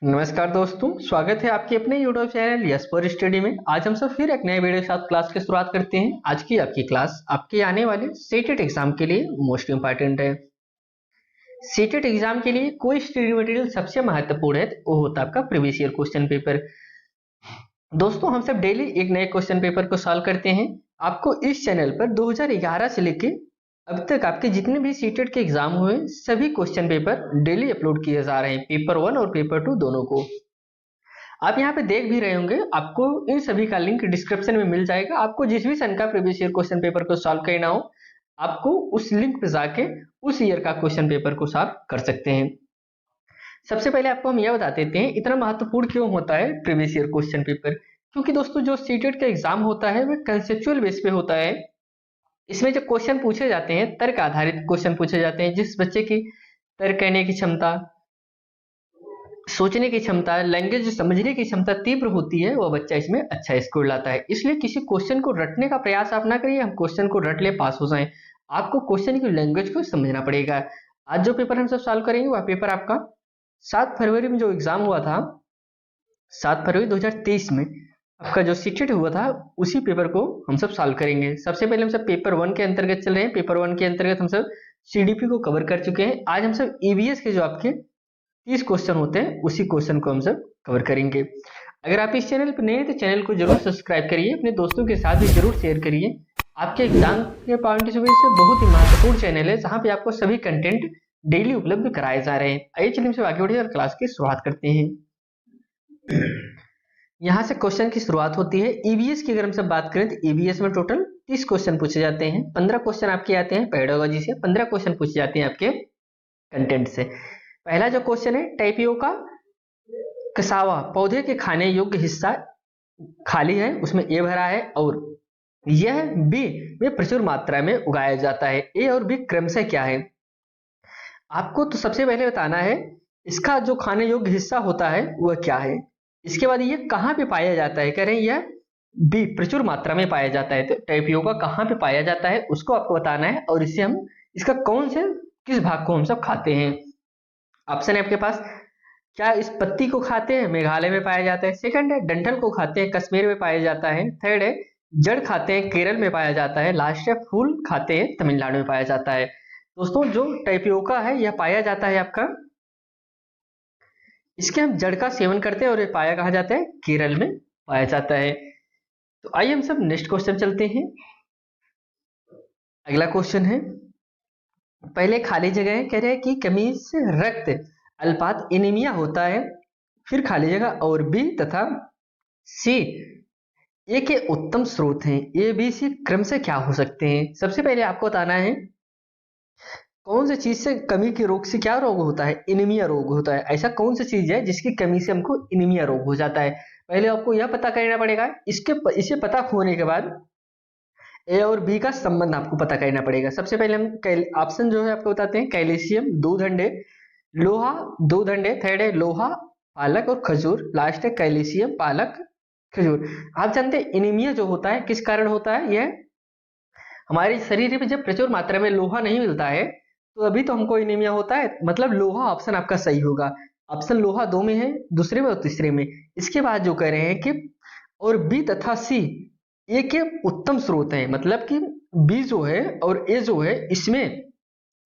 नमस्कार दोस्तों, स्वागत है आपके अपने YouTube channel yes for study में। आज हम सब फिर एक नए वीडियो के साथ क्लास की शुरुआत करते हैं। आज की आपकी क्लास आपके आने वाले सीटेट एग्जाम के लिए मोस्ट इंपॉर्टेंट है। सीटेट एग्जाम के लिए कोई स्टडी मटेरियल सबसे महत्वपूर्ण है तो वो होता है आपका प्रीवियस ईयर क्वेश्चन पेपर। दोस्तों, हम सब डेली एक नए क्वेश्चन पेपर को सॉल्व करते हैं। आपको इस चैनल पर 2011 से लेके अब तक आपके जितने भी सीटेट के एग्जाम हुए सभी क्वेश्चन पेपर डेली अपलोड किए जा रहे हैं, पेपर 1 और पेपर 2 दोनों को। आप यहाँ पे देख भी रहे होंगे, आपको इन सभी का लिंक डिस्क्रिप्शन में मिल जाएगा। आपको जिस भी सन का प्रीवियस ईयर क्वेश्चन पेपर को सॉल्व करना हो, आपको उस लिंक पे जाके उस ईयर का क्वेश्चन पेपर को सॉल्व कर सकते हैं। सबसे पहले आपको हम यह बता देते हैं इतना महत्वपूर्ण क्यों होता है प्रीवियस ईयर क्वेश्चन पेपर। क्योंकि दोस्तों, जो सीटेट का एग्जाम होता है वह कंसेप्चुअल बेस पे होता है। इसमें जो क्वेश्चन पूछे जाते हैं तर्क आधारित क्वेश्चन पूछे जाते हैं। जिस बच्चे की तर्क करने की क्षमता, सोचने की क्षमता, लैंग्वेज समझने की क्षमता तीव्र होती है, वह बच्चा इसमें अच्छा स्कोर लाता है। इसलिए किसी क्वेश्चन को रटने का प्रयास आप ना करिए, हम क्वेश्चन को रट ले पास हो जाएं। आपको क्वेश्चन की लैंग्वेज को समझना पड़ेगा। आज जो पेपर हम सब सॉल्व करेंगे वह पेपर आपका 7 फरवरी में जो एग्जाम हुआ था, 7 फरवरी 2023 में आपका जो सीटेट हुआ था, उसी पेपर को हम सब सॉल्व करेंगे। सबसे पहले हम सब पेपर 1 के अंतर्गत चल रहे हैं। पेपर 1 के अंतर्गत हम सब सीडीपी को कवर कर चुके हैं। आज हम सब ईवीएस के जो आपके 30 क्वेश्चन होते हैं उसी क्वेश्चन को हम सब कवर करेंगे। अगर आप इस चैनल पर नए हैं तो चैनल को जरूर सब्सक्राइब करिए, अपने दोस्तों के साथ भी जरूर शेयर करिए। आपके एग्जाम के पॉइंट ऑफ व्यू से बहुत ही महत्वपूर्ण चैनल है, जहां पे आपको सभी कंटेंट डेली उपलब्ध कराए जा रहे हैं। आइए चलिए हम सब आगे बढ़िए और क्लास की शुरुआत करते हैं। यहाँ से क्वेश्चन की शुरुआत होती है। ईवीएस की अगर हम सब बात करें तो ईवीएस में टोटल 30 क्वेश्चन पूछे जाते हैं। 15 क्वेश्चन आपके आते हैं पेडागोजी से, 15 क्वेश्चन पूछे जाते हैं आपके कंटेंट से। पहला जो क्वेश्चन है, टैपियोका कसावा पौधे के खाने योग्य हिस्सा खाली है, उसमें ए भरा है, और यह बी में प्रचुर मात्रा में उगाया जाता है। ए और बी क्रमशः क्या है आपको तो सबसे पहले बताना है। इसका जो खाने योग्य हिस्सा होता है वह क्या है। इसके बाद ये कहाँ पे पाया जाता है, कह रहे हैं यह बी प्रचुर मात्रा में पाया जाता है। तो टैपियोका कहाँ पे पाया जाता है उसको आपको बताना है, और इससे हम इसका कौन से किस भाग को हम सब खाते हैं। ऑप्शन है आपके पास, क्या इस पत्ती को खाते हैं, मेघालय में पाया जाता है। सेकंड है, डंठल को खाते हैं, कश्मीर में पाया जाता है। थर्ड है, जड़ खाते हैं, केरल में पाया जाता है। लास्ट है, फूल खाते हैं, तमिलनाडु में पाया जाता है। दोस्तों, जो टैपियोका है यह पाया जाता है आपका, इसके हम जड़ का सेवन करते हैं और ये पाया कहा जाता है, केरल में पाया जाता है। तो आइए हम सब नेक्स्ट क्वेश्चन चलते हैं। अगला क्वेश्चन है, पहले खाली जगह है, कह रहे हैं कि कमी से रक्त अल्पात एनीमिया होता है। फिर खाली जगह और बी तथा सी ए के उत्तम स्रोत हैं। ए बी सी क्रम से क्या हो सकते हैं। सबसे पहले आपको बताना है कौन सी चीज से कमी के रोग से क्या रोग होता है, एनीमिया रोग होता है। ऐसा कौन सी चीज है जिसकी कमी से हमको एनीमिया रोग हो जाता है। पहले आपको यह पता करना पड़ेगा। इसे पता होने के बाद ए और बी का संबंध आपको पता करना पड़ेगा। सबसे पहले हम ऑप्शन जो है आपको बताते हैं, कैल्शियम 2 अंडे, लोहा 2 अंडे, थर्ड है लोहा, पालक और खजूर, लास्ट है कैल्शियम, पालक, खजूर। आप जानते हैं एनीमिया जो होता है किस कारण होता है। यह हमारे शरीर में जब प्रचुर मात्रा में लोहा नहीं मिलता है तो अभी तो हमको एनीमिया होता है। मतलब लोहा ऑप्शन आपका सही होगा। ऑप्शन लोहा 2 में है, दूसरे में और तीसरे में। इसके बाद जो कह रहे हैं कि और बी तथा सी ए के उत्तम स्रोत हैं। मतलब कि बी जो है और ए जो है इसमें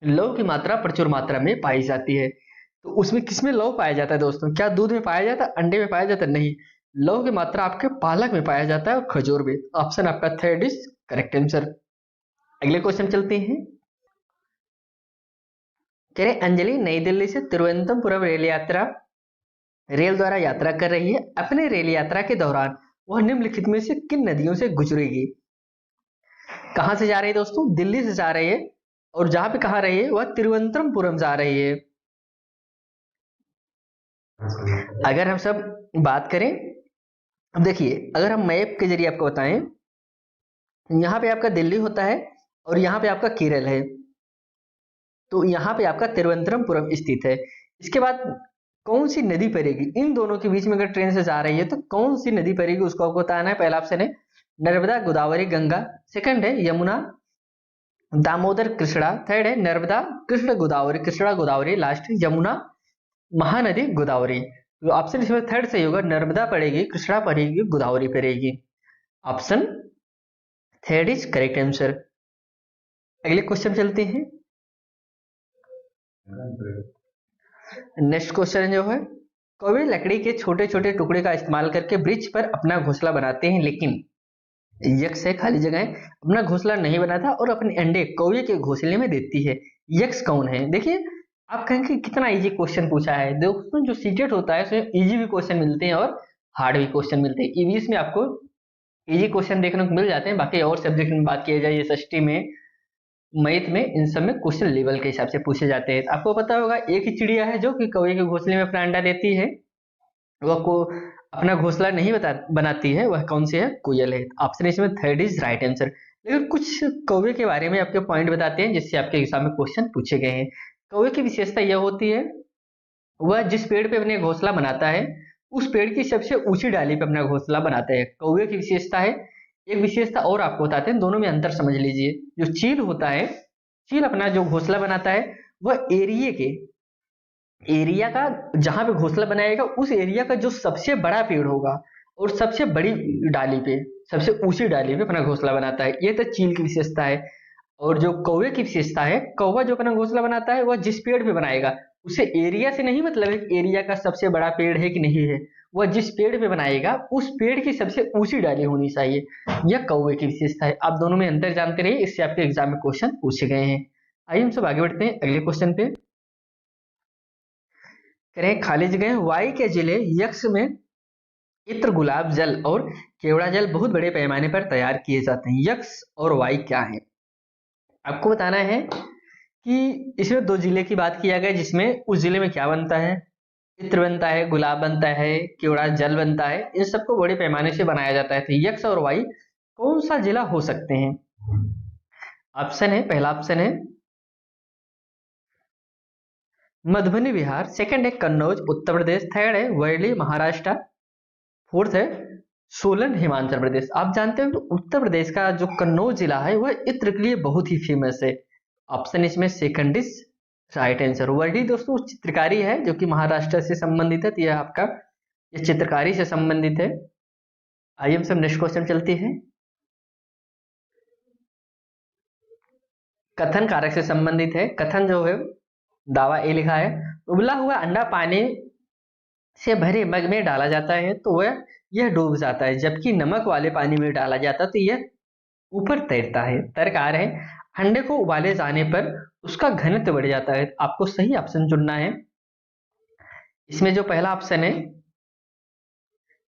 लौह की मात्रा प्रचुर मात्रा में पाई जाती है। तो उसमें किसमें लौह पाया जाता है दोस्तों, क्या दूध में पाया जाता है, अंडे में पाया जाता है, नहीं। लौह की मात्रा आपके पालक में पाया जाता है और खजूर में। ऑप्शन आपका थर्ड इज करेक्ट आंसर। अगले क्वेश्चन चलते हैं। कह रहे अंजलि नई दिल्ली से तिरुवनंतपुरम रेल द्वारा यात्रा कर रही है। अपने रेल यात्रा के दौरान वह निम्नलिखित में से किन नदियों से गुजरेगी। कहां से जा रही है दोस्तों, दिल्ली से जा रही है, और जहां पे कहा रही है वह तिरुवनंतपुरम जा रही है। अगर हम सब बात करें, अब देखिए अगर हम मैप के जरिए आपको बताएं, यहाँ पे आपका दिल्ली होता है और यहाँ पे आपका केरल है। तो यहाँ पे आपका तिरुवनंतपुरम स्थित है। इसके बाद कौन सी नदी पड़ेगी इन दोनों के बीच में, अगर ट्रेन से जा रही है तो कौन सी नदी पड़ेगी उसको आपको बताना है। पहला ऑप्शन है नर्मदा, गोदावरी, गंगा। सेकंड है यमुना, दामोदर, कृष्णा। थर्ड है नर्मदा, कृष्ण, गोदावरी, कृष्णा, गोदावरी। लास्ट है यमुना, महानदी, गोदावरी। तो ऑप्शन इसमें थर्ड सही होगा, नर्मदा पड़ेगी, कृष्णा पड़ेगी, गोदावरी पड़ेगी। Option third is correct answer. अगले क्वेश्चन चलते हैं। नेक्स्ट क्वेश्चन जो है, कौवे लकड़ी के छोटे छोटे टुकड़े का इस्तेमाल करके वृक्ष पर अपना घोंसला बनाते हैं, लेकिन यक्ष है खाली जगह अपना घोंसला नहीं बनाता और अपने अंडे कौवे के घोंसले में देती है। यक्ष कौन है? देखिए, आप कहेंगे कितना इजी क्वेश्चन पूछा है। दोस्तों, जो सीटेट होता है उसमें इजी भी क्वेश्चन मिलते हैं और हार्ड भी क्वेश्चन मिलते हैं। ईवीएस में आपको इजी क्वेश्चन देखने को मिल जाते हैं, बाकी और सब्जेक्ट में बात किया जाए, एसएसटी में, मैथ में, इन सब में क्वेश्चन लेवल के हिसाब से पूछे जाते हैं। आपको पता होगा एक ही चिड़िया है जो कि कौवे के घोंसले में अपना अंडा देती है, वह को अपना घोंसला नहीं बनाती है, वह कौन सी है? कोयल है। ऑप्शन इसमें थर्ड इज राइट आंसर। लेकिन कुछ कौवे के बारे में आपके पॉइंट बताते हैं जिससे आपके एग्जाम में क्वेश्चन पूछे गए हैं। कौवे की विशेषता यह होती है, वह जिस पेड़ पे अपने घोंसला बनाता है उस पेड़ की सबसे ऊंची डाली पे अपना घोंसला बनाता है। कौवे की विशेषता है। एक विशेषता और आपको बताते हैं, दोनों में अंतर समझ लीजिए। जो चील होता है, चील अपना जो घोंसला बनाता है वह एरिया का जहां पे घोंसला बनाएगा उस एरिया का जो सबसे बड़ा पेड़ होगा और सबसे बड़ी डाली पे, सबसे ऊंची डाली पे अपना घोंसला बनाता है। ये तो चील की विशेषता है। और जो कौवे की विशेषता है, कौवा जो अपना घोंसला बनाता है वह जिस पेड़ पे बनाएगा उसे एरिया से नहीं मतलब है कि एरिया का सबसे बड़ा पेड़ है कि नहीं है, वह जिस पेड़ पे बनाएगा उस पेड़ की सबसे ऊंची डाली होनी चाहिए। यह कौवे की विशेषता है। आप दोनों में अंतर जानते रहिए, इससे आपके एग्जाम में क्वेश्चन पूछे गए हैं। आइए हम सब आगे बढ़ते हैं अगले क्वेश्चन पे। करें खाली जगह, वाई के जिले यक्ष में इत्र, गुलाब जल और केवड़ा जल बहुत बड़े पैमाने पर तैयार किए जाते हैं। यक्ष और वाई क्या है? आपको बताना है कि इसमें दो जिले की बात किया गया, जिसमें उस जिले में क्या बनता है? इत्र बनता है, गुलाब बनता है, केवड़ा जल बनता है। इन सबको बड़े पैमाने से बनाया जाता है। तो यक्ष और वाई कौन सा जिला हो सकते हैं? ऑप्शन है, पहला ऑप्शन है मधुबनी बिहार, सेकंड है कन्नौज उत्तर प्रदेश, थर्ड है वर्ली महाराष्ट्र, फोर्थ है सोलन हिमाचल प्रदेश। आप जानते हो तो उत्तर प्रदेश का जो कन्नौज जिला है वह इत्र के लिए बहुत ही फेमस है। ऑप्शन इसमें second is right answer. Warli दोस्तों चित्रकारी है जो कि महाराष्ट्र से संबंधित है, तो यह आपका ये चित्रकारी से संबंधित है। आइए हम सब नेक्स्ट क्वेश्चन चलते हैं। कथन कारक से संबंधित है। कथन जो है, दावा ए लिखा है, उबला हुआ अंडा पानी से भरे मग में डाला जाता है तो वह यह डूब जाता है, जबकि नमक वाले पानी में डाला जाता है तो यह ऊपर तैरता है। तर्क आ रहे हैं, अंडे को उबाले जाने पर उसका घनत्व बढ़ जाता है। आपको सही ऑप्शन चुनना है। इसमें जो पहला ऑप्शन है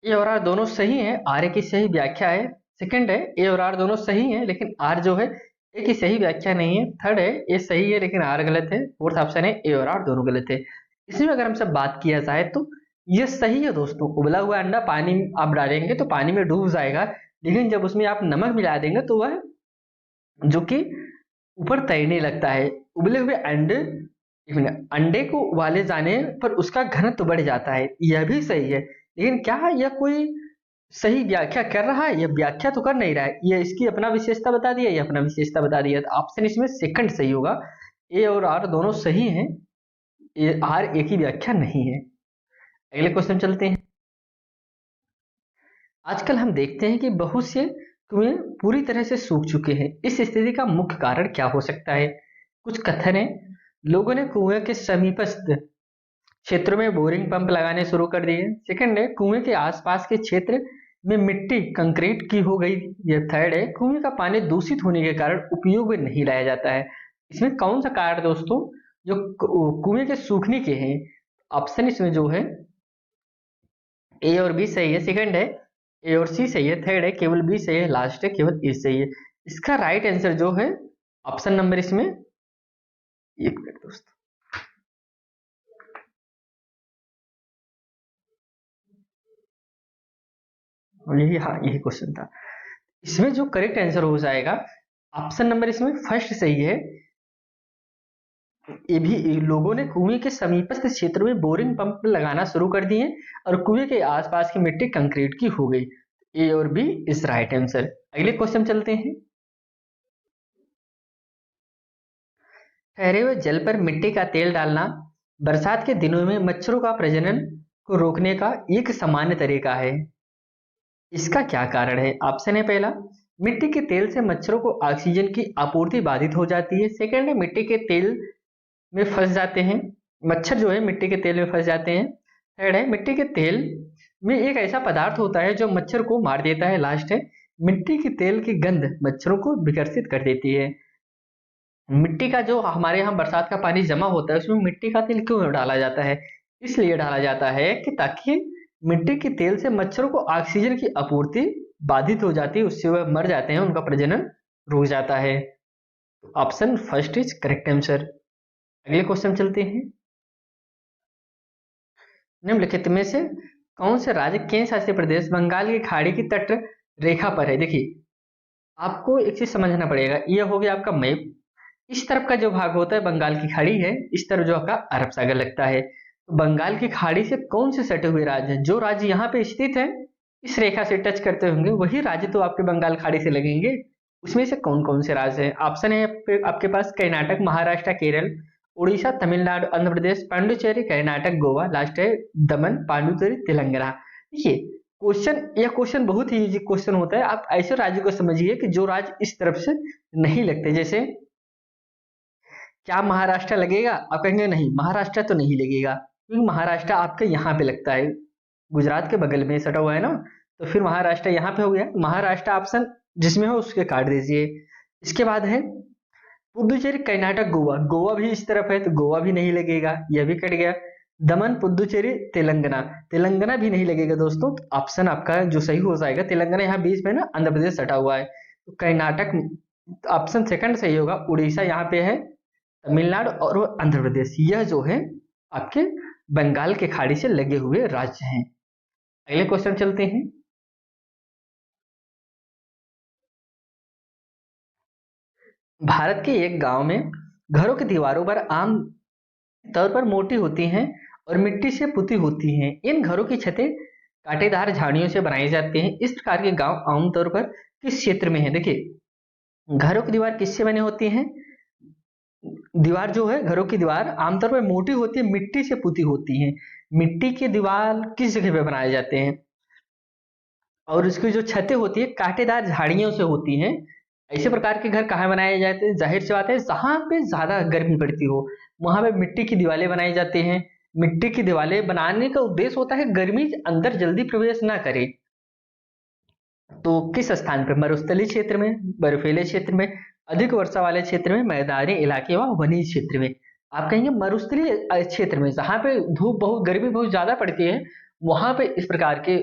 ए और आर दोनों सही है, आर की सही व्याख्या है। सेकंड है ए और आर दोनों सही है लेकिन आर जो है ए की सही व्याख्या नहीं है। थर्ड है ए सही है लेकिन आर गलत है। फोर्थ ऑप्शन है ए और आर दोनों गलत है। इसमें अगर हम सब बात किया जाए तो ये सही है दोस्तों। उबला हुआ अंडा पानी आप डालेंगे तो पानी में डूब जाएगा, लेकिन जब उसमें आप नमक मिला देंगे तो वह जो कि ऊपर तैरने लगता है। उबले हुए अंडे, अंडे को उबाले जाने पर उसका घनत्व बढ़ जाता है, यह भी सही है। लेकिन क्या यह कोई सही व्याख्या कर रहा है? यह व्याख्या तो कर नहीं रहा है, यह इसकी अपना विशेषता बता दिया, यह अपना विशेषता बता दिया। तो ऑप्शन इसमें सेकंड सही होगा। ए और आर दोनों सही हैं, आर एक ही व्याख्या नहीं है। अगले क्वेश्चन चलते हैं। आजकल हम देखते हैं कि बहुत से कुएं पूरी तरह से सूख चुके हैं। इस स्थिति का मुख्य कारण क्या हो सकता है? कुछ कथन है, लोगों ने कुएं के समीपस्थ क्षेत्रों में बोरिंग पंप लगाने शुरू कर दिए। सेकंड है कुएं के आसपास के क्षेत्र में मिट्टी कंक्रीट की हो गई। यह थर्ड है कुएं का पानी दूषित होने के कारण उपयोग में नहीं लाया जाता है। इसमें कौन सा कारण दोस्तों जो कुएं के सूखने के हैं? ऑप्शन इसमें जो है ए और बी सही है, सेकंड है ए और सी सही है, थर्ड है केवल बी सही है, लास्ट है केवल ए सही है। इसका राइट आंसर जो है ऑप्शन नंबर इसमें, एक मिनट दोस्तों, यही, हाँ यही क्वेश्चन था। इसमें जो करेक्ट आंसर हो जाएगा ऑप्शन नंबर इसमें फर्स्ट सही है। ये भी लोगों ने कुएं के समीपस्थ क्षेत्र में बोरिंग पंप लगाना शुरू कर दिए और कुएं के आसपास की मिट्टी कंक्रीट की हो गई। ए और बी इज राइट आंसर। अगले क्वेश्चन चलते हैं। ठहरे हुए जल पर मिट्टी का तेल डालना बरसात के दिनों में मच्छरों का प्रजनन को रोकने का एक सामान्य तरीका है। इसका क्या कारण है? ऑप्शन है पहला, मिट्टी के तेल से मच्छरों को ऑक्सीजन की आपूर्ति बाधित हो जाती है। सेकंड है, मिट्टी के तेल में फंस जाते हैं, मच्छर जो है मिट्टी के तेल में फंस जाते हैं। थर्ड है, मिट्टी के तेल में एक ऐसा पदार्थ होता है जो मच्छर को मार देता है। लास्ट है, मिट्टी के तेल की गंध मच्छरों को विकर्षित कर देती है। मिट्टी का जो हमारे यहाँ बरसात का पानी जमा होता है उसमें मिट्टी का तेल क्यों डाला जाता है? इसलिए डाला जाता है कि ताकि मिट्टी के तेल से मच्छरों को ऑक्सीजन की आपूर्ति बाधित हो जाती है, उससे वह मर जाते हैं, उनका प्रजनन रुक जाता है। Option first is correct answer. अगले क्वेश्चन चलते हैं। निम्नलिखित में से कौन से राज्य केंद्र शासित प्रदेश बंगाल की खाड़ी की तट रेखा पर है? देखिए, आपको एक चीज समझना पड़ेगा, यह हो गया आपका मैप। इस तरफ का जो भाग होता है बंगाल की खाड़ी है, इस तरफ जो आपका अरब सागर लगता है। तो बंगाल की खाड़ी से कौन से सटे हुए राज्य हैं? जो राज्य यहाँ पे स्थित है इस रेखा से टच करते होंगे वही राज्य तो आपके बंगाल खाड़ी से लगेंगे। उसमें से कौन कौन से राज्य हैं? ऑप्शन है आपके पास कर्नाटक, महाराष्ट्र, केरल, उड़ीसा, तमिलनाडु, आंध्र प्रदेश, पांडुचेरी, कर्नाटक, गोवा, लास्ट है दमन, पांडुचेरी, तेलंगाना। देखिए, यह क्वेश्चन बहुत ही इजी क्वेश्चन होता है। आप ऐसे राज्य को समझिए कि जो राज्य इस तरफ से नहीं लगते। जैसे क्या महाराष्ट्र लगेगा? आप कहेंगे नहीं, महाराष्ट्र तो नहीं लगेगा, क्योंकि महाराष्ट्र आपके यहाँ पे लगता है, गुजरात के बगल में सटा हुआ है ना, तो फिर महाराष्ट्र यहाँ पे हो गया। महाराष्ट्र ऑप्शन जिसमें हो उसके काट दीजिए। इसके बाद है पुदुचेरी, कर्नाटक, गोवा। गोवा भी इस तरफ है तो गोवा भी नहीं लगेगा, यह भी कट गया। दमन, पुदुचेरी, तेलंगाना, तेलंगाना भी नहीं लगेगा दोस्तों। ऑप्शन आपका जो सही हो जाएगा, तेलंगाना यहाँ बीच में ना आंध्र प्रदेश सटा हुआ है, तो कर्नाटक ऑप्शन सेकंड सही होगा। उड़ीसा यहाँ पे है, तमिलनाडु और आंध्र प्रदेश, यह जो है आपके बंगाल के खाड़ी से लगे हुए राज्य हैं। अगले क्वेश्चन चलते हैं। भारत के एक गांव में घरों की दीवारों पर आम तौर पर मोटी होती हैं और मिट्टी से पुती होती हैं। इन घरों की छतें कांटेदार झाड़ियों से बनाई जाती हैं। इस प्रकार के गांव आमतौर पर किस क्षेत्र में है? देखिए, घरों की दीवार किससे बने होती हैं? दीवार जो है, घरों की दीवार आमतौर पर मोटी होती है, मिट्टी से पुती होती है। मिट्टी की दीवार किस जगह पे बनाए जाते हैं? और उसकी जो छतें होती है कांटेदार झाड़ियों से होती हैं। ऐसे प्रकार के घर कहाँ बनाए जाते हैं? जाहिर सी बात है, जहां पे ज्यादा गर्मी पड़ती हो वहां पे मिट्टी की दीवारें बनाई जाती हैं। मिट्टी की दीवारें बनाने का उद्देश्य होता है गर्मी अंदर जल्दी प्रवेश ना करे। तो किस स्थान पर? मरुस्थलीय क्षेत्र में, बर्फीले क्षेत्र में, अधिक वर्षा वाले क्षेत्र में, मैदानी इलाके व वनीय क्षेत्र में। आप कहेंगे मरुस्थलीय क्षेत्र में, जहां पे धूप बहुत, गर्मी बहुत ज्यादा पड़ती है, वहां पे इस प्रकार के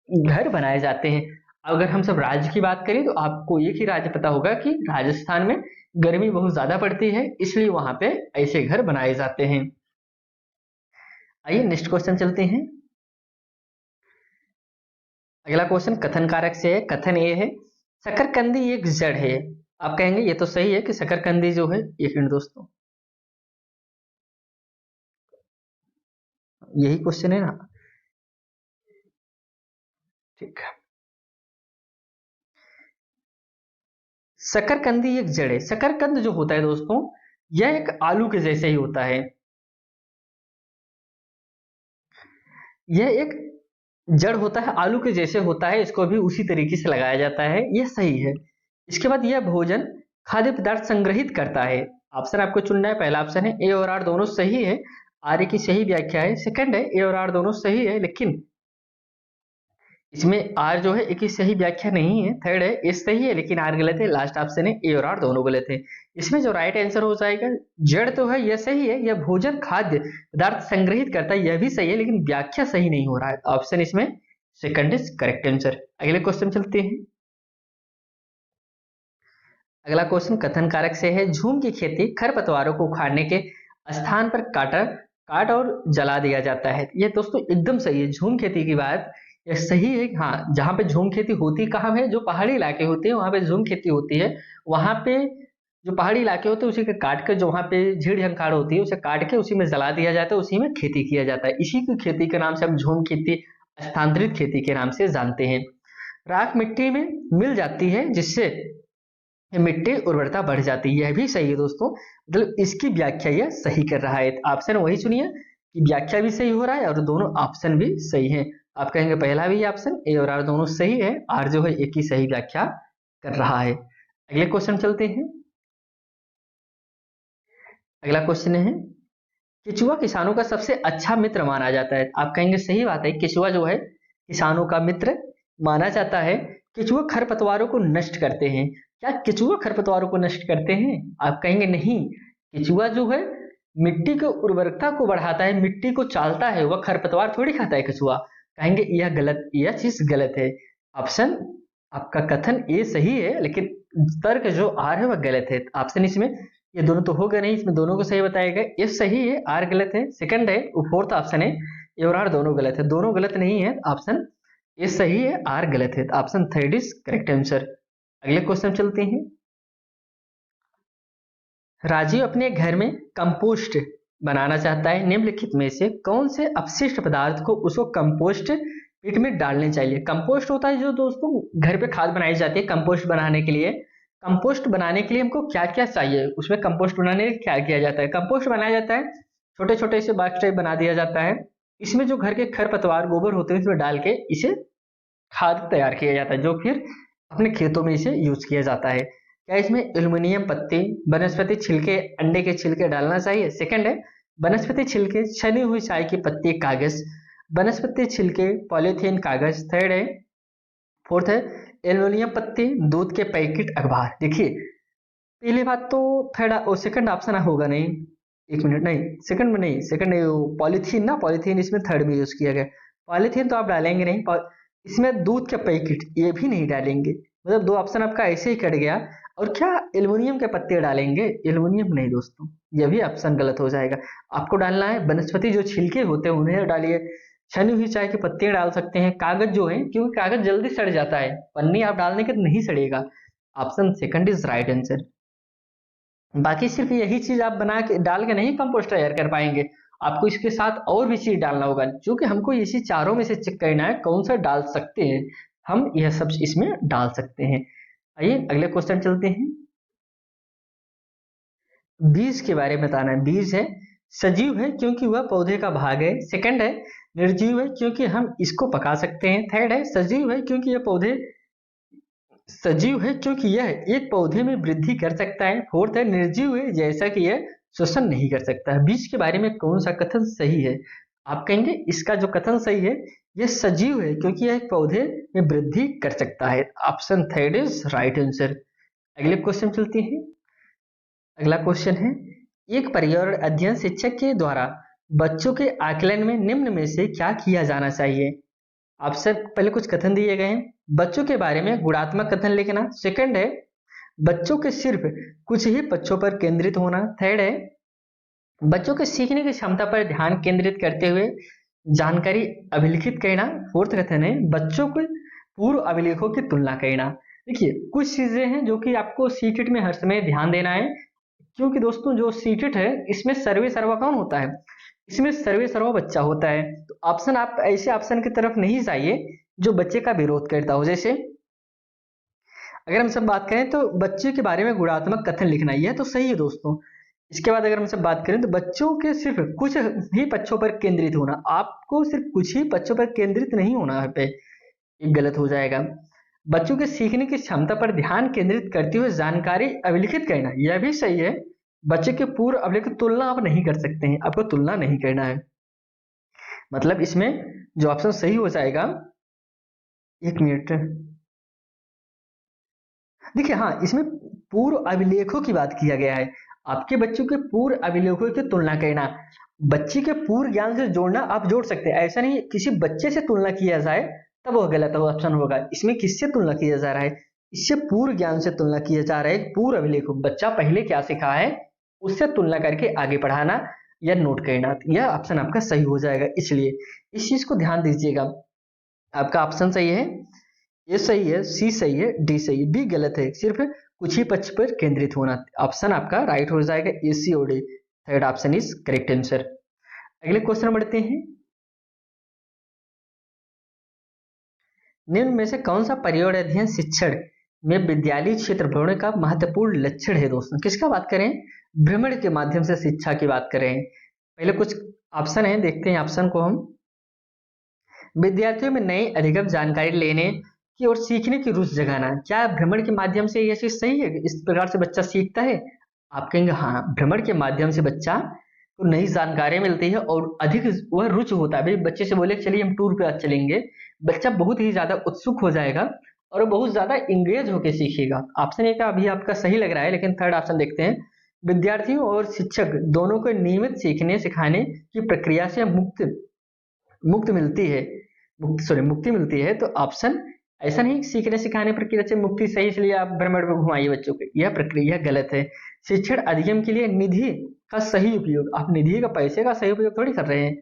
घर बनाए जाते हैं। अगर हम सब राज्य की बात करें तो आपको एक ही राज्य पता होगा कि राजस्थान में गर्मी बहुत ज्यादा पड़ती है, इसलिए वहां पे ऐसे घर बनाए जाते हैं। आइए नेक्स्ट क्वेश्चन चलते हैं। अगला क्वेश्चन कथन कारक से है। कथन ये है, शकरकंदी एक जड़ है। आप कहेंगे ये तो सही है कि शकरकंदी जो है, एक मिनट दोस्तों, यही क्वेश्चन है ना? ठीक है, शकरकंदी एक जड़ है। शकरकंद जो होता है दोस्तों, यह एक आलू के जैसे ही होता है। यह एक जड़ होता है, आलू के जैसे होता है, इसको भी उसी तरीके से लगाया जाता है, यह सही है। इसके बाद यह भोजन खाद्य पदार्थ संग्रहित करता है। ऑप्शन आपको चुनना है। पहला ऑप्शन है, ए और आर दोनों सही है, आर की सही व्याख्या है। सेकंड है, ए और आर दोनों सही है, लेकिन इसमें आर जो है एक ही सही व्याख्या नहीं है। थर्ड है, ए सही है लेकिन आर गलत है। लास्ट ऑप्शन है, ए और आर दोनों गलत है। इसमें जो राइट आंसर हो जाएगा, जड़ तो है यह सही है, यह भोजन खाद्य पदार्थ संग्रहित करता है, यह भी सही है, लेकिन व्याख्या सही नहीं हो रहा है। ऑप्शन इसमें सेकंड इज करेक्ट आंसर। अगले क्वेश्चन चलते हैं। अगला क्वेश्चन कथन कारक से है। झूम की खेती खरपतवारों को उखाड़ने के स्थान पर काट और जला दिया जाता है। यह दोस्तों एकदम सही है। झूम खेती की बात यह सही है। हाँ, जहाँ पे झूम खेती होती कहाँ है? जो पहाड़ी इलाके होते हैं वहां पे झूम खेती होती है। वहां पे जो पहाड़ी इलाके होते हैं उसी के काट कर, जो वहां पे झीड़ झंखाड़ होती है उसे काट के उसी में जला दिया जाता है, उसी में खेती किया जाता है। इसी की खेती के नाम से हम झूम खेती, स्थानांतरित खेती के नाम से जानते हैं। राख मिट्टी में मिल जाती है जिससे मिट्टी उर्वरता बढ़ जाती है, यह भी सही है दोस्तों। मतलब इसकी व्याख्या यह सही कर रहा है। ऑप्शन वही सुनिए की व्याख्या भी सही हो रहा है और दोनों ऑप्शन भी सही है। आप कहेंगे पहला भी ऑप्शन ए और आर दोनों सही है, आर जो है एक ही सही व्याख्या कर रहा है। अगले क्वेश्चन चलते हैं। अगला क्वेश्चन है केचुआ किसानों का सबसे अच्छा मित्र माना जाता है। आप कहेंगे सही बात है, केचुआ जो है किसानों का मित्र माना जाता है। केचुआ खरपतवारों को नष्ट करते हैं। क्या केचुआ खरपतवारों को नष्ट करते हैं? आप कहेंगे नहीं, केचुआ जो है मिट्टी की उर्वरकता को बढ़ाता है, मिट्टी को चालता है, वह खरपतवार थोड़ी खाता है केचुआ। कहेंगे यह गलत, यह चीज गलत है। ऑप्शन आपका कथन ए सही है, लेकिन तर्क जो आर है वह गलत है। ऑप्शन इसमें ये दोनों तो हो गए नहीं, इसमें दोनों को सही बताया गया। ए सही है, आर गलत है। सेकंड है, फोर्थ ऑप्शन है, ए और आर दोनों गलत है। दोनों गलत नहीं है, ऑप्शन ए सही है, आर गलत है। Option third is correct answer. अगले क्वेश्चन चलते हैं। राजीव अपने घर में कंपोस्ट बनाना चाहता है, निम्नलिखित में से कौन से अपशिष्ट पदार्थ को उसको कंपोस्ट पिट में डालने चाहिए? कंपोस्ट होता है जो दोस्तों घर पे खाद बनाई जाती है कंपोस्ट बनाने के लिए। कंपोस्ट बनाने के लिए हमको क्या क्या चाहिए, उसमें कंपोस्ट बनाने के लिए क्या किया जाता है? कंपोस्ट बनाया जाता है, छोटे छोटे से बॉक्स टाइप बना दिया जाता है, इसमें जो घर के खरपतवार गोबर होते हैं इसमें डाल के इसे खाद तैयार किया जाता है, जो फिर अपने खेतों में इसे यूज किया जाता है। क्या इसमें एल्युमिनियम पत्ती, वनस्पति छिलके, अंडे के छिलके डालना चाहिए? सेकंड है वनस्पति छिलके, छनी हुई चाय की पत्ती, कागज, वनस्पति छिलके, पॉलीथीन, कागज। थर्ड है, फोर्थ है एल्युमिनियम पत्ती, दूध के पैकेट, अखबार। देखिए पहली बात तो थर्ड और सेकंड ऑप्शन होगा नहीं, एक मिनट, नहीं सेकंड में नहीं, सेकंड पॉलीथीन ना, पॉलीथीन इसमें थर्ड में यूज किया गया। पॉलीथीन तो आप डालेंगे नहीं, इसमें दूध के पैकेट ये भी नहीं डालेंगे, मतलब दो ऑप्शन आपका ऐसे ही कट गया। और क्या एल्युमिनियम के पत्ते डालेंगे? एल्युमिनियम नहीं दोस्तों, यह भी ऑप्शन गलत हो जाएगा। आपको डालना है वनस्पति जो छिलके होते हैं उन्हें डालिए, छनी हुई चाय की पत्तियां डाल सकते हैं, कागज जो है क्योंकि कागज जल्दी सड़ जाता है, पन्नी आप डालने के तो नहीं सड़ेगा। Option second is right answer. बाकी सिर्फ यही चीज आप बना के डाल के नहीं कंपोस्ट तैयार कर पाएंगे, आपको इसके साथ और भी चीज डालना होगा, जो कि हमको इसी चारों में से चेक करना है कौन सा डाल सकते हैं हम, यह सब इसमें डाल सकते हैं। आइए अगले क्वेश्चन चलते हैं। बीज के बारे में बताना है। बीज है सजीव है क्योंकि वह पौधे का भाग है। सेकंड है निर्जीव है क्योंकि हम इसको पका सकते हैं। थर्ड है सजीव है क्योंकि यह पौधे सजीव है क्योंकि यह एक पौधे में वृद्धि कर सकता है। फोर्थ है निर्जीव है जैसा कि यह श्वसन नहीं कर सकता है। बीज के बारे में कौन सा कथन सही है? आप कहेंगे इसका जो कथन सही है यह सजीव है क्योंकि यह एक पौधे में वृद्धि कर सकता है। Option third is right answer. अगले क्वेश्चन चलते हैं। अगला क्वेश्चन है एक पर्यावरण अध्ययन शिक्षक के द्वारा बच्चों के आकलन में निम्न में से क्या किया जाना चाहिए? आपसे पहले कुछ कथन दिए गए हैं, बच्चों के बारे में गुणात्मक कथन लिखना। सेकंड है बच्चों के सिर्फ कुछ ही पक्षों पर केंद्रित होना। थर्ड है बच्चों के सीखने की क्षमता पर ध्यान केंद्रित करते हुए जानकारी अभिलिखित करना। फोर्थ कथन है बच्चों को पूर्व अभिलेखों की तुलना करना। देखिए कुछ चीजें हैं जो कि आपको सीटेट में हर समय ध्यान देना है, क्योंकि दोस्तों जो सीटेट है इसमें सर्वे सर्वा कौन होता है? इसमें सर्वे सर्वा बच्चा होता है। तो ऑप्शन आप ऐसे ऑप्शन की तरफ नहीं जाइए जो बच्चे का विरोध करता हो। जैसे अगर हम सब बात करें तो बच्चे के बारे में गुणात्मक कथन लिखना, यह तो सही है दोस्तों। इसके बाद अगर हम सब बात करें तो बच्चों के सिर्फ कुछ ही पक्षों पर केंद्रित होना, आपको सिर्फ कुछ ही पक्षों पर केंद्रित नहीं होना है पे, ये गलत हो जाएगा। बच्चों के सीखने की क्षमता पर ध्यान केंद्रित करते हुए जानकारी अभिलिखित करना, यह भी सही है। बच्चे के पूर्व अभिलेख तुलना आप नहीं कर सकते हैं, आपको तुलना नहीं करना है। मतलब इसमें जो ऑप्शन सही हो जाएगा, एक मिनट देखिए, हाँ इसमें पूर्व अभिलेखों की बात किया गया है। आपके बच्चों के पूर्व अभिलेखों की तुलना करना, बच्चे के पूर्व ज्ञान से जोड़ना आप जोड़ सकते हैं, ऐसा नहीं किसी बच्चे से तुलना किया जाए तब वह गलत ऑप्शन होगा। इसमें किससे तुलना किया जा रहा है? इससे पूर्व ज्ञान से तुलना किया जा रहा है। पूर्व अभिलेख, बच्चा पहले क्या सीखा है उससे तुलना करके आगे पढ़ाना या नोट करना, यह ऑप्शन आपका सही हो जाएगा। इसलिए इस चीज को ध्यान दीजिएगा। आपका ऑप्शन सही है, ए सही है, सी सही है, डी सही है, बी गलत है, सिर्फ कुछ ही पक्ष पर केंद्रित होना। ऑप्शन आपका राइट हो जाएगा, ए सी और D. Third option is correct answer. अगले क्वेश्चन बढ़ते हैं। निम्न में से कौन सा पर्यावरण अध्ययन शिक्षण में विद्यालय क्षेत्र भ्रमण का महत्वपूर्ण लक्षण है? दोस्तों किसका बात करें? भ्रमण के माध्यम से शिक्षा की बात करें। पहले कुछ ऑप्शन है, देखते हैं ऑप्शन को हम। विद्यार्थियों में नई अधिगम जानकारी लेने की और सीखने की रुचि जगाना। क्या भ्रमण के माध्यम से यह चीज सही है, इस प्रकार से बच्चा सीखता है? आप कहेंगे हाँ, भ्रमण के माध्यम से बच्चा को नई जानकारी मिलती है और अधिक वह रुचि होता है। भाई बच्चे से बोले चलिए हम टूर पे आज चलेंगे, बच्चा बहुत ही ज्यादा उत्सुक हो जाएगा और बहुत ज्यादा इंगेज होकर सीखेगा। ऑप्शन ए का अभी आपका सही लग रहा है, लेकिन थर्ड ऑप्शन देखते हैं। विद्यार्थियों और शिक्षक दोनों को नियमित सीखने सिखाने की प्रक्रिया से मुक्त मिलती है, मुक्ति मिलती है। तो ऑप्शन ऐसा नहीं, सीखने सिखाने प्रक्रिया से मुक्ति सही, इसलिए आप भ्रमण में घुमाइए बच्चों को, यह प्रक्रिया गलत है। शिक्षण अधिगम के लिए निधि का सही उपयोग, आप निधि का पैसे का सही उपयोग थोड़ी कर रहे हैं।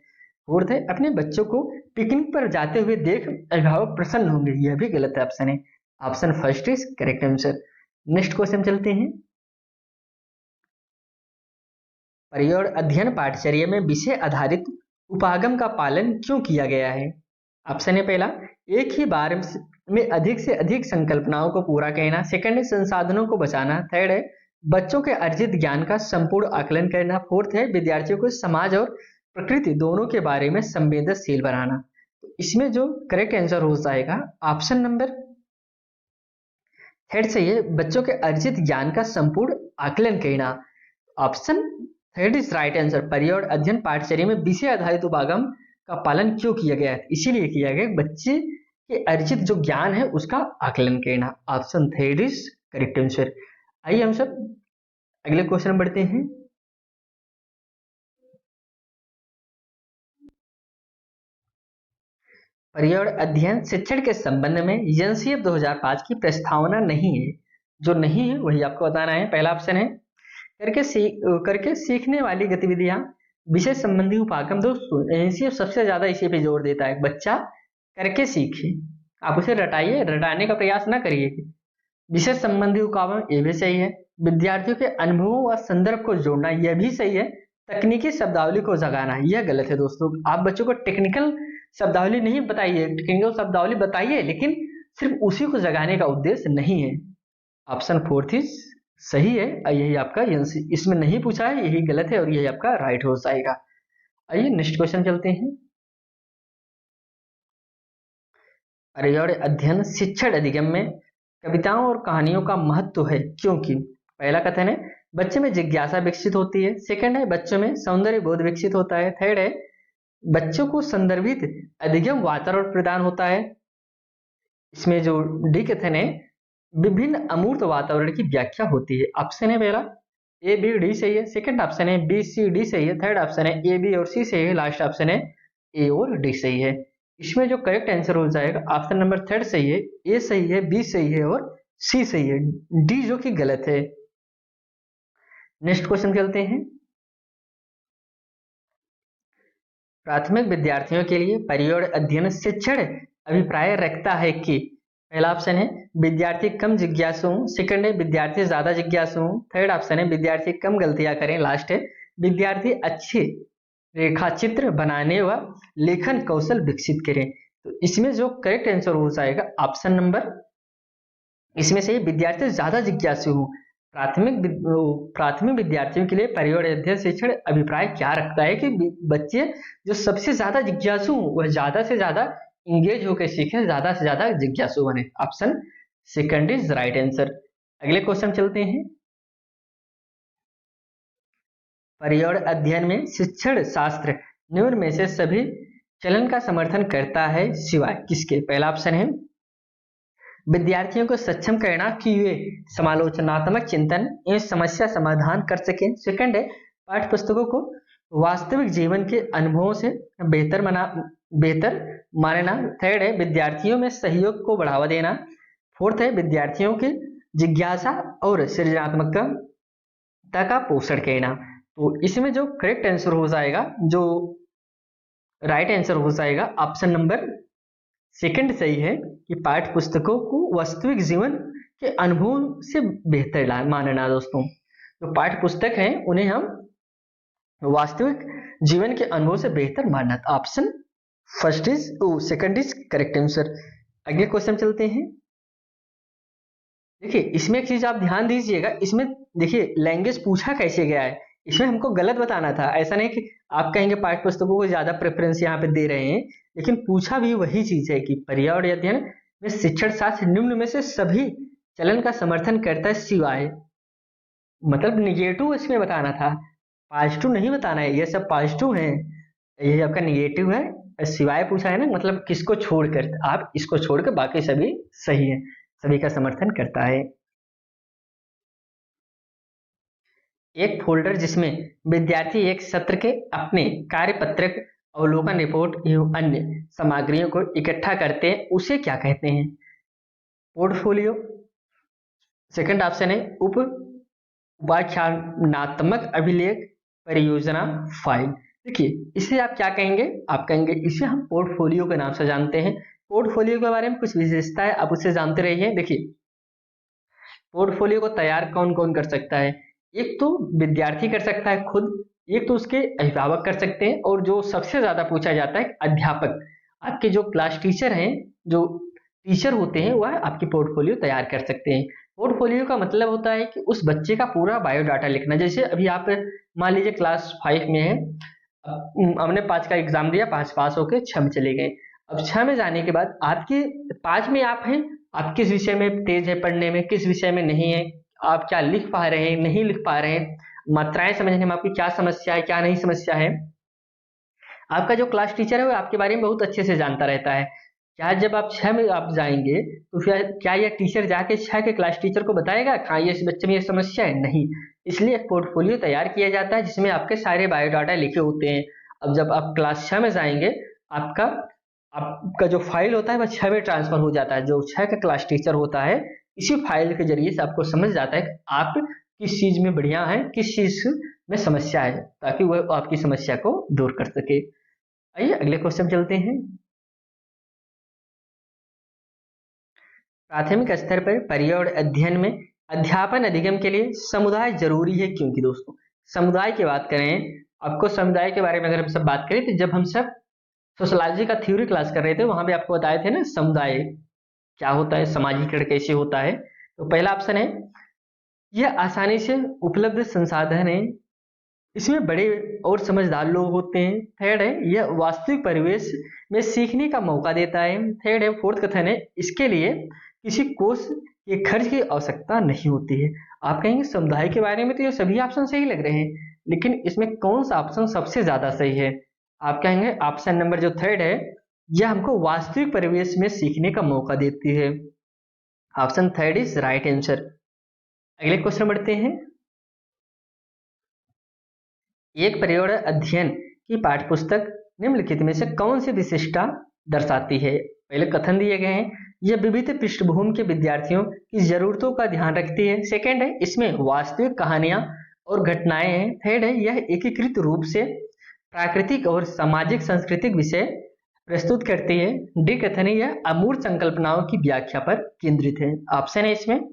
फोर्थ है, अपने बच्चों को पिकनिक पर जाते हुए देख अभिभावक प्रसन्न होंगे, यह भी गलत है। ऑप्शन है, option first is correct answer. Next question चलते हैं। पर्यावरण अध्ययन पाठ्यचर्या में विषय आधारित उपागम का पालन क्यों किया गया है? ऑप्शन है पहला, एक ही बार में अधिक से अधिक संकल्पनाओं को पूरा करना। सेकंड है, संसाधनों को बचाना। थर्ड है, बच्चों के अर्जित ज्ञान का संपूर्ण आकलन करना। फोर्थ है, विद्यार्थियों को समाज और प्रकृति दोनों के बारे में संवेदनशील बनाना। तो इसमें जो करेक्ट आंसर हो जाएगा ऑप्शन नंबर थर्ड सही है, बच्चों के अर्जित ज्ञान का संपूर्ण आकलन करना। Option third is right answer. पर्यावरण अध्ययन पाठ्यचर्या में विषय आधारित उपागम का पालन क्यों किया गया है? इसीलिए किया गया बच्चे के अर्जित जो ज्ञान है उसका आकलन करना। Option third is correct answer. आइए हम सब अगले क्वेश्चन बढ़ते हैं। पर्यावरण अध्ययन शिक्षण के संबंध में एनसीएफ 2005 की प्रस्तावना नहीं है। जो नहीं है वही आपको बताना है। पहला ऑप्शन है, करके सीखने वाली गतिविधियां, विषय संबंधी उपागम। दोस्तों एनसीएफ सबसे ज्यादा इसी पे जोर देता है, बच्चा करके सीखे, आप उसे रटाइए, रटाने का प्रयास ना करिए। विषय संबंधी उपागम ये भी सही है। विद्यार्थियों के अनुभवों व संदर्भ को जोड़ना यह भी सही है। तकनीकी शब्दावली को जगाना यह गलत है। दोस्तों आप बच्चों को टेक्निकल शब्दावली नहीं बताइए, टेक्निकल शब्दावली बताइए, लेकिन सिर्फ उसी को जगाने का उद्देश्य नहीं है। ऑप्शन फोर्थ इज सही है, यही आपका इसमें नहीं पूछा है, यही गलत है और यही आपका राइट हो जाएगा। आइए नेक्स्ट क्वेश्चन चलते हैं। पर्यावरण अध्ययन शिक्षण अधिगम में कविताओं और कहानियों का महत्व है क्योंकि पहला कथन है, बच्चे में जिज्ञासा विकसित होती है। सेकंड है, बच्चों में सौंदर्य बोध विकसित होता है। थर्ड है, बच्चों को संदर्भित अधिगम वातावरण प्रदान होता है। इसमें जो डी कथन है, विभिन्न अमूर्त वातावरण की व्याख्या होती है। ऑप्शन है पहला ए बी डी सही है। सेकंड ऑप्शन है बी सी डी सही है। थर्ड ऑप्शन है ए बी और सी सही है। लास्ट ऑप्शन है ए और डी सही है। इसमें जो करेक्ट आंसर हो जाएगा ऑप्शन नंबर थर्ड सही है, ए सही है, बी सही है और सी सही है, डी जो कि गलत है। नेक्स्ट क्वेश्चन चलते हैं। प्राथमिक विद्यार्थियों के लिए पर्यावरण अध्ययन शिक्षण अभिप्राय रखता है कि पहला ऑप्शन है, विद्यार्थी कम जिज्ञासु हों। सेकंड है, विद्यार्थी ज्यादा जिज्ञासु हों। थर्ड ऑप्शन है, विद्यार्थी कम गलतियां करें। लास्ट है, विद्यार्थी अच्छे रेखाचित्र बनाने व लेखन कौशल विकसित करें। तो इसमें जो करेक्ट आंसर हो जाएगा ऑप्शन नंबर, इसमें से विद्यार्थी ज्यादा जिज्ञासु हो। प्राथमिक विद्यार्थियों के लिए पर्यावरण अध्ययन शिक्षण अभिप्राय क्या रखता है कि बच्चे जो सबसे ज्यादा जिज्ञासु हो वह ज्यादा से ज्यादा इंगेज होकर सीखे, ज्यादा से ज्यादा जिज्ञासु बने। Option second is right answer. अगले क्वेश्चन चलते हैं। पर्यावरण अध्ययन में शिक्षण शास्त्र निम्न में से सभी चलन का समर्थन करता है सिवाय किसके? पहला ऑप्शन है, विद्यार्थियों को सक्षम करना कि वे समालोचनात्मक चिंतन एवं समस्या समाधान कर सकें। सेकंड है, पाठ्य पुस्तकों को वास्तविक जीवन के अनुभवों से बेहतर मानना। थर्ड है, विद्यार्थियों में सहयोग को बढ़ावा देना। फोर्थ है, विद्यार्थियों की जिज्ञासा और सृजनात्मकता का पोषण करना। तो इसमें जो करेक्ट आंसर हो जाएगा, जो राइट आंसर हो जाएगा ऑप्शन नंबर सेकंड सही है कि पाठ्य पुस्तकों को वास्तविक जीवन के अनुभव से बेहतर मानना। दोस्तों जो पाठ्य पुस्तक हैं उन्हें हम वास्तविक जीवन के अनुभव से बेहतर मानना। Option first is second is correct answer. अगले क्वेश्चन चलते हैं। देखिए इसमें एक चीज आप ध्यान दीजिएगा, इसमें देखिए लैंग्वेज पूछा कैसे गया है, इसमें हमको गलत बताना था। ऐसा नहीं कि आप कहेंगे पाठ्य पुस्तकों को ज्यादा प्रेफरेंस यहाँ पे दे रहे हैं, लेकिन पूछा भी वही चीज है कि पर्यावरण अध्ययन में शिक्षण शास्त्र निम्न में से सभी चलन का समर्थन करता है सिवाय, मतलब निगेटिव इसमें बताना था, पॉजिटिव नहीं बताना है। ये सब पॉजिटिव है, ये आपका निगेटिव है। सिवाय पूछा है ना, मतलब किसको छोड़कर, आप इसको छोड़कर बाकी सभी सही है, सभी का समर्थन करता है। एक फोल्डर जिसमें विद्यार्थी एक सत्र के अपने कार्यपत्रक, अवलोकन रिपोर्ट एवं अन्य सामग्रियों को इकट्ठा करते हैं, उसे क्या कहते हैं? पोर्टफोलियो। सेकंड ऑप्शन है उपाख्यानात्मक अभिलेख, परियोजना, फाइल। देखिए इसे आप क्या कहेंगे? आप कहेंगे इसे हम पोर्टफोलियो के नाम से जानते हैं। पोर्टफोलियो के बारे में कुछ विशेषता है, आप उसे जानते रहिए। देखिए पोर्टफोलियो को तैयार कौन कौन कर सकता है? एक तो विद्यार्थी कर सकता है खुद, एक तो उसके अभिभावक कर सकते हैं, और जो सबसे ज्यादा पूछा जाता है अध्यापक। आपके जो क्लास टीचर हैं, जो टीचर होते हैं, वह आपकी पोर्टफोलियो तैयार कर सकते हैं। पोर्टफोलियो का मतलब होता है कि उस बच्चे का पूरा बायोडाटा लिखना। जैसे अभी आप मान लीजिए क्लास 5 में है, हमने 5 का एग्जाम दिया, 5 पास होके 6 में चले गए। अब 6 में जाने के बाद आपके 5 में आप हैं, आप किस विषय में तेज है पढ़ने में, किस विषय में नहीं है, आप क्या लिख पा रहे हैं, नहीं लिख पा रहे हैं, मात्राएं समझने में आपकी क्या समस्या है, क्या नहीं समस्या है। आपका जो क्लास टीचर है वो आपके बारे में बहुत अच्छे से जानता रहता है। क्या जब आप 6 में आप जाएंगे तो फिर क्या यह टीचर जाके 6 के क्लास टीचर को बताएगा हाँ ये इस बच्चे में ये समस्या है? नहीं। इसलिए एक पोर्टफोलियो तैयार किया जाता है जिसमें आपके सारे बायोडाटा लिखे होते हैं। अब जब आप क्लास 6 में जाएंगे, आपका आपका जो फाइल होता है वह 6 में ट्रांसफर हो जाता है। जो 6 का क्लास टीचर होता है, इसी फाइल के जरिए से आपको समझ जाता है कि आप किस चीज में बढ़िया है, किस चीज में समस्या है, ताकि वह आपकी समस्या को दूर कर सके। आइए अगले क्वेश्चन चलते हैं। प्राथमिक स्तर पर पर्यावरण अध्ययन में अध्यापन अधिगम के लिए समुदाय जरूरी है, क्योंकि दोस्तों समुदाय की बात करें, आपको समुदाय के बारे में अगर हम सब बात करें तो जब हम सब सोशलॉजी का थ्योरी क्लास कर रहे थे वहां पे आपको बताए थे ना समुदाय क्या होता है, सामाजिकरण कैसे होता है। तो पहला ऑप्शन है यह आसानी से उपलब्ध संसाधन है, इसमें बड़े और समझदार लोग होते हैं। थर्ड है यह वास्तविक परिवेश में सीखने का मौका देता है। थर्ड है, फोर्थ कथन है इसके लिए किसी कोर्स के खर्च की आवश्यकता नहीं होती है। आप कहेंगे समुदाय के बारे में तो ये सभी ऑप्शन सही लग रहे हैं, लेकिन इसमें कौन सा ऑप्शन सबसे ज्यादा सही है? आप कहेंगे ऑप्शन नंबर जो थर्ड है, यह हमको वास्तविक परिवेश में सीखने का मौका देती है। Option third is right answer. अगले क्वेश्चन बढ़ते हैं। एक पर्यावरण अध्ययन की पाठ्यपुस्तक निम्नलिखित में से कौन सी विशिष्टता दर्शाती है? पहले कथन दिए गए हैं, यह विविध पृष्ठभूमि के विद्यार्थियों की जरूरतों का ध्यान रखती है। सेकंड है इसमें वास्तविक कहानियां और घटनाएं हैं। थर्ड है यह एकीकृत रूप से प्राकृतिक और सामाजिक सांस्कृतिक विषय प्रस्तुत करती है। डी कथन है यह अमूर्त संकल्पनाओं की व्याख्या पर केंद्रित है। ऑप्शन है इसमें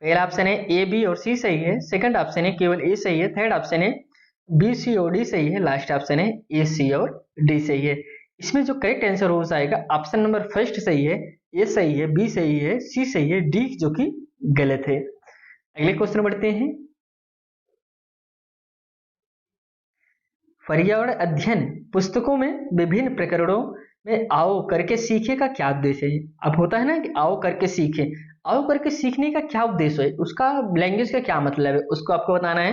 पहला ऑप्शन है ए, बी और सी सही है। सेकंड ऑप्शन है केवल ए सही है। थर्ड ऑप्शन है बी, सी और डी सही है। लास्ट ऑप्शन है ए, सी और डी सही है। इसमें जो करेक्ट आंसर हो जाएगा ऑप्शन नंबर फर्स्ट सही है, ए सही है, बी सही है, सी सही है, डी जो कि गलत है। अगले क्वेश्चन बढ़ते हैं। पर्यावरण अध्ययन पुस्तकों में विभिन्न प्रकरणों में आओ करके सीखे का क्या उद्देश्य है? अब होता है ना कि आओ करके सीखे, आओ करके सीखने का क्या उद्देश्य है, उसका लैंग्वेज का क्या मतलब है, उसको आपको बताना है।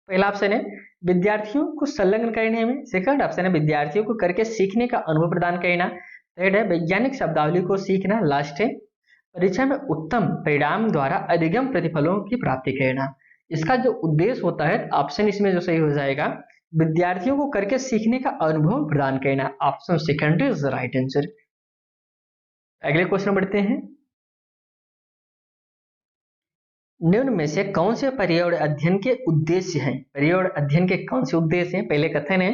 पहला ऑप्शन है विद्यार्थियों को संलग्न करने में। सेकंड ऑप्शन है विद्यार्थियों को करके सीखने का अनुभव प्रदान करना। थर्ड है वैज्ञानिक शब्दावली को सीखना। लास्ट है परीक्षा में उत्तम परिणाम द्वारा अधिगम प्रतिफलों की प्राप्ति करना। इसका जो उद्देश्य होता है, ऑप्शन इसमें जो सही हो जाएगा, विद्यार्थियों को करके सीखने का अनुभव प्रदान करना। Option second is right answer. अगले क्वेश्चन बढ़ते हैं। निम्न में से कौन से पर्यावरण अध्ययन के उद्देश्य हैं? पर्यावरण अध्ययन के कौन से उद्देश्य हैं? पहले कथन है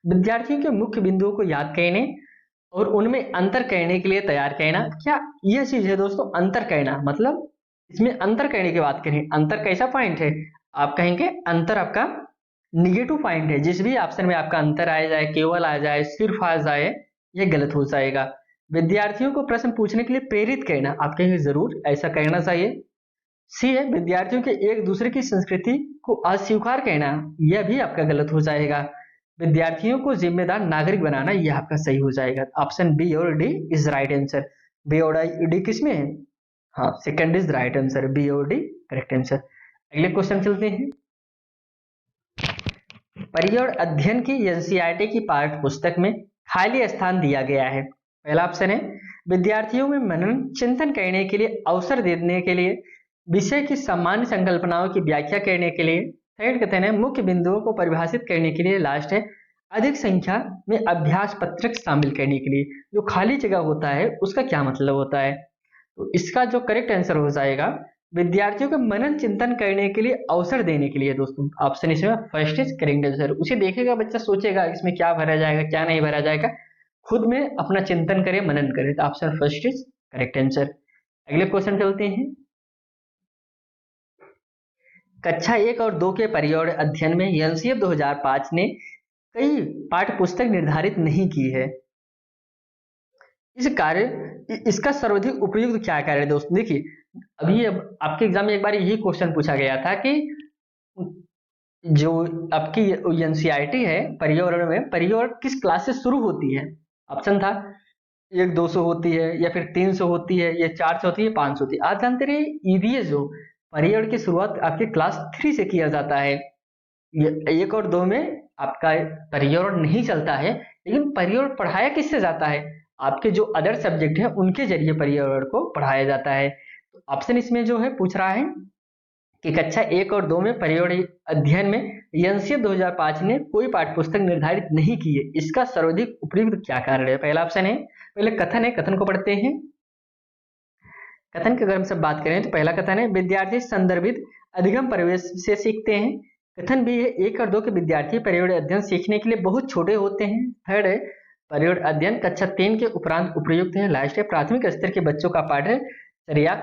विद्यार्थियों के मुख्य बिंदुओं को याद करने और उनमें अंतर करने के लिए तैयार करना। क्या यह चीज है दोस्तों अंतर करना? मतलब इसमें अंतर करने की बात करें, अंतर कैसा पॉइंट है? आप कहेंगे अंतर आपका निगेटिव पॉइंट है। जिस भी ऑप्शन में आपका अंतर आ जाए, केवल आ जाए, सिर्फ आ जाए, यह गलत हो जाएगा। विद्यार्थियों को प्रश्न पूछने के लिए प्रेरित करना, आप कहेंगे जरूर ऐसा करना चाहिए। सी है विद्यार्थियों के एक दूसरे की संस्कृति को अस्वीकार कहना, यह भी आपका गलत हो जाएगा। विद्यार्थियों को जिम्मेदार नागरिक बनाना, यह आपका सही हो जाएगा। ऑप्शन बी और D is right answer. B और डी किसमें है? हाँ, second is right answer, B और डी करेक्ट आंसर। अगले क्वेश्चन चलते हैं। पर्यावरण अध्ययन की एनसीईआरटी की पाठ्य पुस्तक में खाली स्थान दिया गया है। पहला ऑप्शन है विद्यार्थियों में मनन चिंतन करने के लिए अवसर देने के लिए, विषय की सामान्य संकल्पनाओं की व्याख्या करने के लिए। थर्ड कथन है मुख्य बिंदुओं को परिभाषित करने के लिए। लास्ट है अधिक संख्या में अभ्यास पत्रक शामिल करने के लिए। जो खाली जगह होता है उसका क्या मतलब होता है? तो इसका जो करेक्ट आंसर हो जाएगा विद्यार्थियों को मनन चिंतन करने के लिए अवसर देने के लिए। दोस्तों ऑप्शन इसमें फर्स्ट इज करेक्ट आंसर। उसे देखेगा बच्चा, सोचेगा इसमें क्या भरा जाएगा क्या नहीं भरा जाएगा, खुद में अपना चिंतन करे मनन करे। तो option first is correct answer. अगले क्वेश्चन चलते हैं। कक्षा 1 और 2 के पर्यावरण अध्ययन में एनसीईआरटी 2005 ने कई पाठ्य पुस्तक निर्धारित नहीं की है। इसका सर्वाधिक उपयुक्त क्या कार्य है? दोस्तों देखिए, अभी आपके एग्जाम में एक बार यही क्वेश्चन पूछा गया था कि जो आपकी एनसीईआरटी है पर्यावरण में, पर्यावरण किस क्लास से शुरू होती है? ऑप्शन था 1-200 होती है, या फिर 300 होती है, या 400 होती है, 500 होती है। आज जानते रहे ईवीएस जो पर्यावरण की शुरुआत आपके क्लास 3 से किया जाता है। 1 और 2 में आपका पर्यावरण नहीं चलता है, लेकिन पर्यावरण पढ़ाया किससे जाता है? आपके जो अदर सब्जेक्ट है उनके जरिए पर्यावरण को पढ़ाया जाता है। तो ऑप्शन इसमें जो है पूछ रहा है कि कक्षा 1 और 2 में पर्यावरण अध्ययन में एनसीईआरटी 2005 ने कोई पाठ्य पुस्तक निर्धारित नहीं की है। इसका सर्वाधिक उपयुक्त क्या कारण है? पहला ऑप्शन है, पहले कथन है, कथन को पढ़ते हैं। कथन की अगर हम सब बात करें तो पहला कथन है विद्यार्थी संदर्भित अधिगम परिवेश से सीखते हैं। कथन भी है 1 और 2 के विद्यार्थी पर्यावरण अध्ययन सीखने के लिए बहुत छोटे होते हैं। थर्ड है पर्यावरण अध्ययन कक्षा 3 के उपरांत उपयुक्त है। लास्ट है प्राथमिक स्तर के बच्चों का पाठ्यचर्या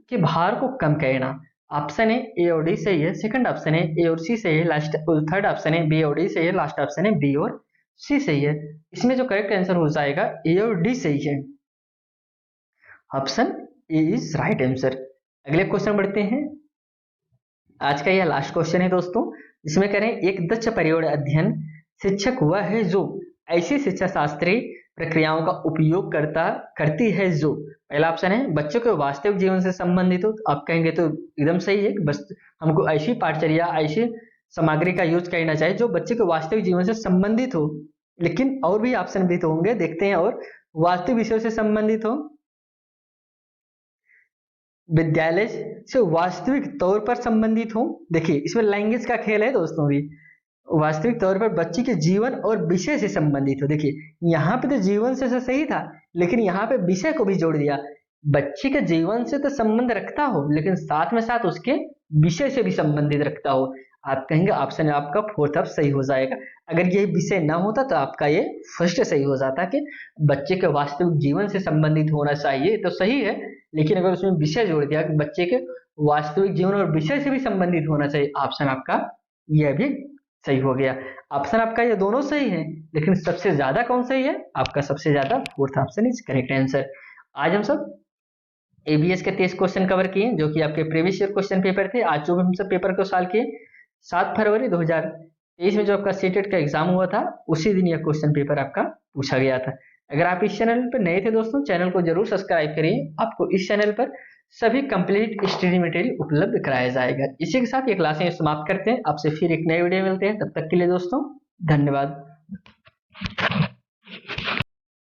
के भार को कम करना। ऑप्शन है ए और डी सही है। सेकंड ऑप्शन है ए और सी सही है। लास्ट थर्ड ऑप्शन है बी और डी सही है। लास्ट ऑप्शन है बी और सी सही है। इसमें जो करेक्ट आंसर हो जाएगा ए और डी सही है। Option A is right answer. अगले क्वेश्चन बढ़ते हैं। आज का यह लास्ट क्वेश्चन है दोस्तों, इसमें करें एक दक्ष पर्यावरण अध्ययन शिक्षक वह है जो ऐसी शिक्षा शास्त्रीय प्रक्रियाओं का उपयोग करती है जो। पहला ऑप्शन है बच्चों के वास्तविक जीवन से संबंधित हो। आप कहेंगे तो एकदम सही है, बस हमको ऐसी पाठचर्या ऐसी सामग्री का यूज करना चाहिए जो बच्चे के वास्तविक जीवन से संबंधित हो। लेकिन और भी ऑप्शन भी तो होंगे, देखते हैं। और वास्तविक विषयों से संबंधित हो, विद्यालय से वास्तविक तौर पर संबंधित हो। देखिए इसमें लैंग्वेज का खेल है दोस्तों भी। वास्तविक तौर पर बच्चे के जीवन और विषय से संबंधित हो। देखिए यहाँ पे तो जीवन से तो सही था, लेकिन यहाँ पे विषय को भी जोड़ दिया। बच्चे के जीवन से तो संबंध रखता हो, लेकिन साथ में साथ उसके विषय से भी संबंधित रखता हो। आप कहेंगे ऑप्शन आपका फोर्थ ऑप्शन सही हो जाएगा। अगर ये विषय ना होता तो आपका ये फर्स्ट सही हो जाता कि बच्चे के वास्तविक जीवन से संबंधित होना चाहिए, तो सही है। लेकिन अगर उसमें विषय जोड़ दिया कि बच्चे के वास्तविक जीवन और विषय से भी संबंधित होना चाहिए, ऑप्शन आपका यह भी सही हो गया। ऑप्शन आपका ये दोनों सही है, लेकिन सबसे ज्यादा कौन सही है? आपका सबसे ज्यादा fourth option is correct answer. आज हम सब एबीएस के 23 क्वेश्चन कवर किए, जो कि आपके प्रीवियस ईयर क्वेश्चन पेपर थे। आज जो हम सब पेपर को सॉल्व किए 7 फरवरी 2023 में जो आपका सीटेट का एग्जाम हुआ था, उसी दिन यह क्वेश्चन पेपर आपका पूछा गया था। अगर आप इस चैनल पर नए थे दोस्तों, चैनल को जरूर सब्सक्राइब करिए। आपको इस चैनल पर सभी कंप्लीट स्टडी मटेरियल उपलब्ध कराया जाएगा। इसी के साथ ये क्लासें समाप्त करते हैं। आपसे फिर एक नए वीडियो मिलते हैं। तब तक के लिए दोस्तों धन्यवाद।